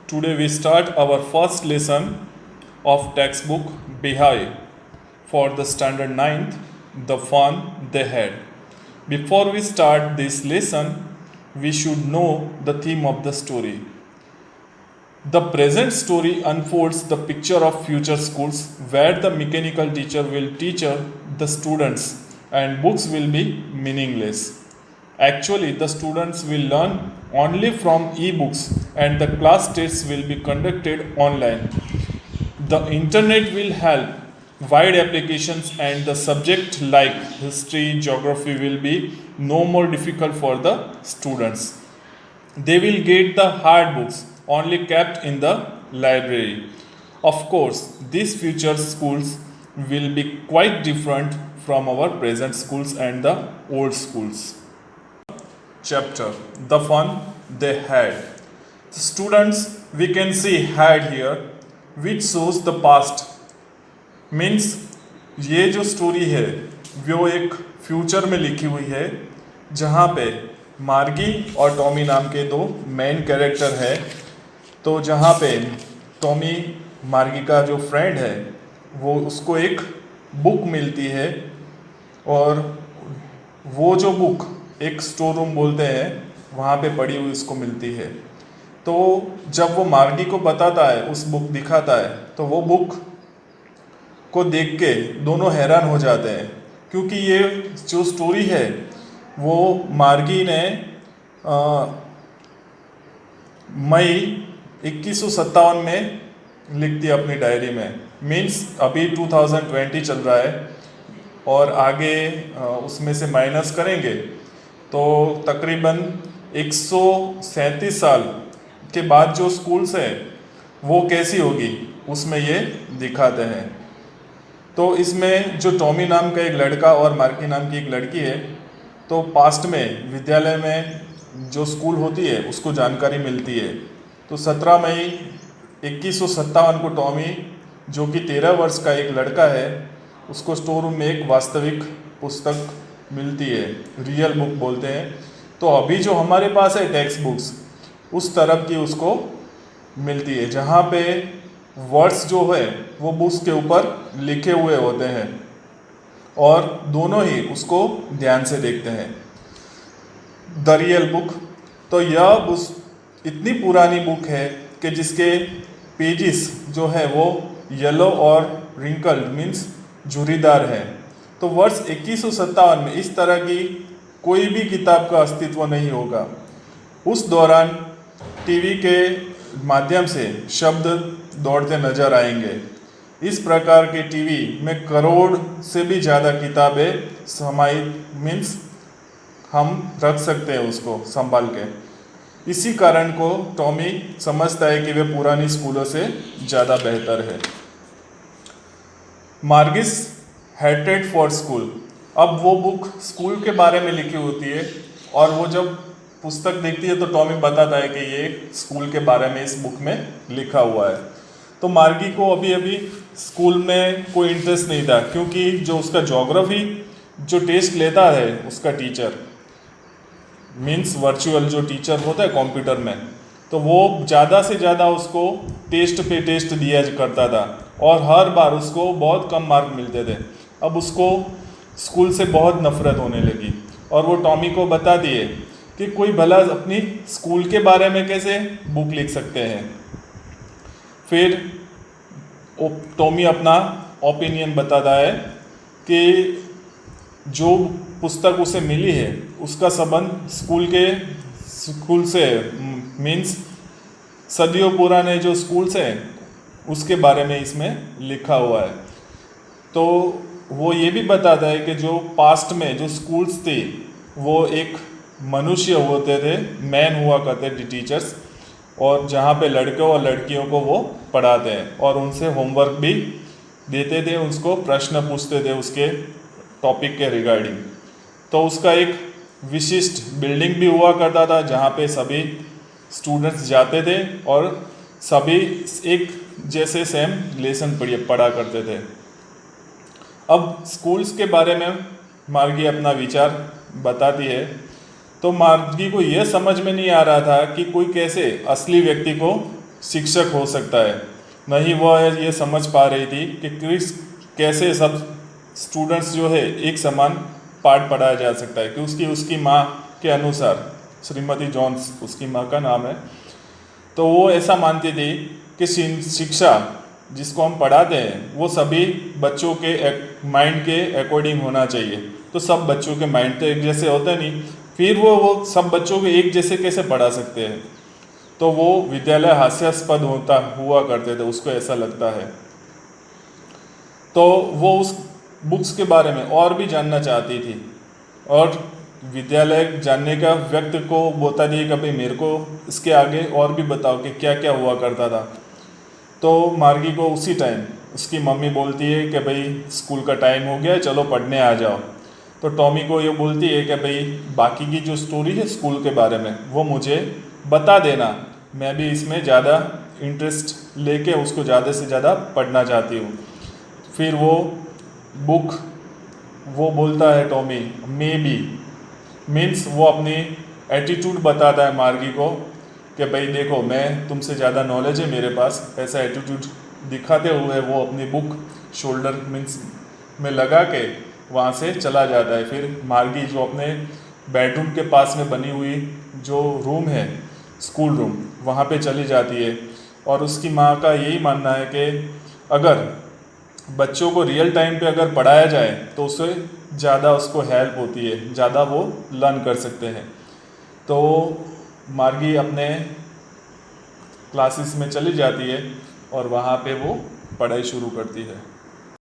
Today we start our first lesson of textbook Bihai for the standard 9th, The Fun They Had. Before we start this lesson, we should know the theme of the story. The present story unfolds the picture of future schools where the mechanical teacher will teach the students and books will be meaningless. Actually, the students will learn only from e-books and the class tests will be conducted online. The internet will help wide applications and the subject like history, geography will be no more difficult for the students. They will get the hard books only kept in the library. Of course, these future schools will be quite different from our present schools and the old schools. Chapter The Fun They Had. The students we can see had here which shows the past means ये जो story है वो एक future में लिखी हुई है जहाँ पे मार्गी और टॉमी नाम के दो मेन कैरेक्टर है। तो जहाँ पे टॉमी मार्गी का जो फ्रेंड है वो उसको एक बुक मिलती है और वो जो बुक एक स्टोर रूम बोलते हैं वहाँ पे पड़ी हुई उसको मिलती है। तो जब वो मार्गी को बताता है उस बुक दिखाता है तो वो बुक को देख के दोनों हैरान हो जाते हैं क्योंकि ये जो स्टोरी है वो मार्गी ने मई 2157 में लिख दी अपनी डायरी में। मीन्स अभी 2020 चल रहा है और आगे उसमें से माइनस करेंगे तो तकरीबन 137 साल के बाद जो स्कूल्स हैं वो कैसी होगी उसमें ये दिखाते हैं। तो इसमें जो टॉमी नाम का एक लड़का और मार्गी नाम की एक लड़की है तो पास्ट में विद्यालय में जो स्कूल होती है उसको जानकारी मिलती है। तो 17 मई 2157 को टॉमी जो कि 13 वर्ष का एक लड़का है उसको स्टोर रूम में एक वास्तविक पुस्तक मिलती है, रियल बुक बोलते हैं। तो अभी जो हमारे पास है टेक्स्ट बुक्स उस तरफ की उसको मिलती है जहाँ पे वर्ड्स जो है वो बुक्स के ऊपर लिखे हुए होते हैं और दोनों ही उसको ध्यान से देखते हैं। द रियल बुक, तो यह बुक इतनी पुरानी बुक है कि जिसके पेजेस जो है वो येलो और रिंकल्ड मीन्स झुर्रीदार है। तो वर्ष 2157 में इस तरह की कोई भी किताब का अस्तित्व नहीं होगा। उस दौरान टीवी के माध्यम से शब्द दौड़ते नजर आएंगे। इस प्रकार के टीवी में करोड़ से भी ज़्यादा किताबें समाहित मीन्स हम रख सकते हैं उसको संभाल के। इसी कारण को टॉमी समझता है कि वे पुरानी स्कूलों से ज़्यादा बेहतर है। मार्गिस हेटेड फॉर स्कूल, अब वो बुक स्कूल के बारे में लिखी होती है और वो जब पुस्तक देखती है तो टॉमी बताता है कि ये स्कूल के बारे में इस बुक में लिखा हुआ है। तो मार्गी को अभी अभी स्कूल में कोई इंटरेस्ट नहीं था क्योंकि जो उसका ज्योग्राफी जो टेस्ट लेता है उसका टीचर मीन्स वर्चुअल जो टीचर होता है कंप्यूटर में, तो वो ज़्यादा से ज़्यादा उसको टेस्ट पे टेस्ट दिया करता था और हर बार उसको बहुत कम मार्क मिलते थे। अब उसको स्कूल से बहुत नफरत होने लगी और वो टॉमी को बता दिए कि कोई भला अपनी स्कूल के बारे में कैसे बुक लिख सकते हैं। फिर टॉमी अपना ओपिनियन बताता है कि जो पुस्तक उसे मिली है उसका संबंध स्कूल से मीन्स सदियों पुराने जो स्कूल्स हैं उसके बारे में इसमें लिखा हुआ है। तो वो ये भी बताता है कि जो पास्ट में जो स्कूल्स थे वो एक मनुष्य होते थे, मैन हुआ करते थे टीचर्स, और जहाँ पे लड़कों और लड़कियों को वो पढ़ाते हैं और उनसे होमवर्क भी देते थे, उसको प्रश्न पूछते थे उसके टॉपिक के रिगार्डिंग। तो उसका एक विशिष्ट बिल्डिंग भी हुआ करता था जहाँ पे सभी स्टूडेंट्स जाते थे और सभी एक जैसे सेम लेसन पढ़ा करते थे। अब स्कूल्स के बारे में मार्गी अपना विचार बताती है तो मार्गी को यह समझ में नहीं आ रहा था कि कोई कैसे असली व्यक्ति को शिक्षक हो सकता है। नहीं वह ये समझ पा रही थी कि कैसे सब स्टूडेंट्स जो है एक समान पाठ पढ़ाया जा सकता है, कि उसकी माँ के अनुसार, श्रीमती जॉन्स उसकी माँ का नाम है, तो वो ऐसा मानती थी कि शिक्षा जिसको हम पढ़ाते हैं वो सभी बच्चों के माइंड के अकॉर्डिंग होना चाहिए। तो सब बच्चों के माइंड तो एक जैसे होते नहीं, फिर वो सब बच्चों को एक जैसे कैसे पढ़ा सकते हैं। तो वो विद्यालय हास्यास्पद हुआ करते थे, उसको ऐसा लगता है। तो वो उस बुक्स के बारे में और भी जानना चाहती थी, और विद्यालय जानने का व्यक्ति को बोलता नहीं कि भाई मेरे को इसके आगे और भी बताओ कि क्या क्या हुआ करता था। तो मार्गी को उसी टाइम उसकी मम्मी बोलती है कि भाई स्कूल का टाइम हो गया है, चलो पढ़ने आ जाओ। तो टॉमी को ये बोलती है कि भाई बाकी की जो स्टोरी है स्कूल के बारे में वो मुझे बता देना, मैं भी इसमें ज़्यादा इंटरेस्ट लेके उसको ज़्यादा से ज़्यादा पढ़ना चाहती हूँ। फिर वो बुक, वो बोलता है टॉमी मे बी, मीन्स वो अपनी एटीट्यूड बताता है मार्गी को कि भाई देखो मैं तुमसे ज़्यादा नॉलेज है मेरे पास, ऐसा एटीट्यूड दिखाते हुए वो अपनी बुक शोल्डर मीन्स में लगा के वहाँ से चला जाता है। फिर मार्गी जो अपने बेडरूम के पास में बनी हुई जो रूम है स्कूल रूम, वहाँ पे चली जाती है, और उसकी माँ का यही मानना है कि अगर बच्चों को रियल टाइम पे अगर पढ़ाया जाए तो उससे ज़्यादा उसको हेल्प होती है, ज़्यादा वो लर्न कर सकते हैं। तो मार्गी अपने क्लासेस में चली जाती है और वहाँ पे वो पढ़ाई शुरू करती है।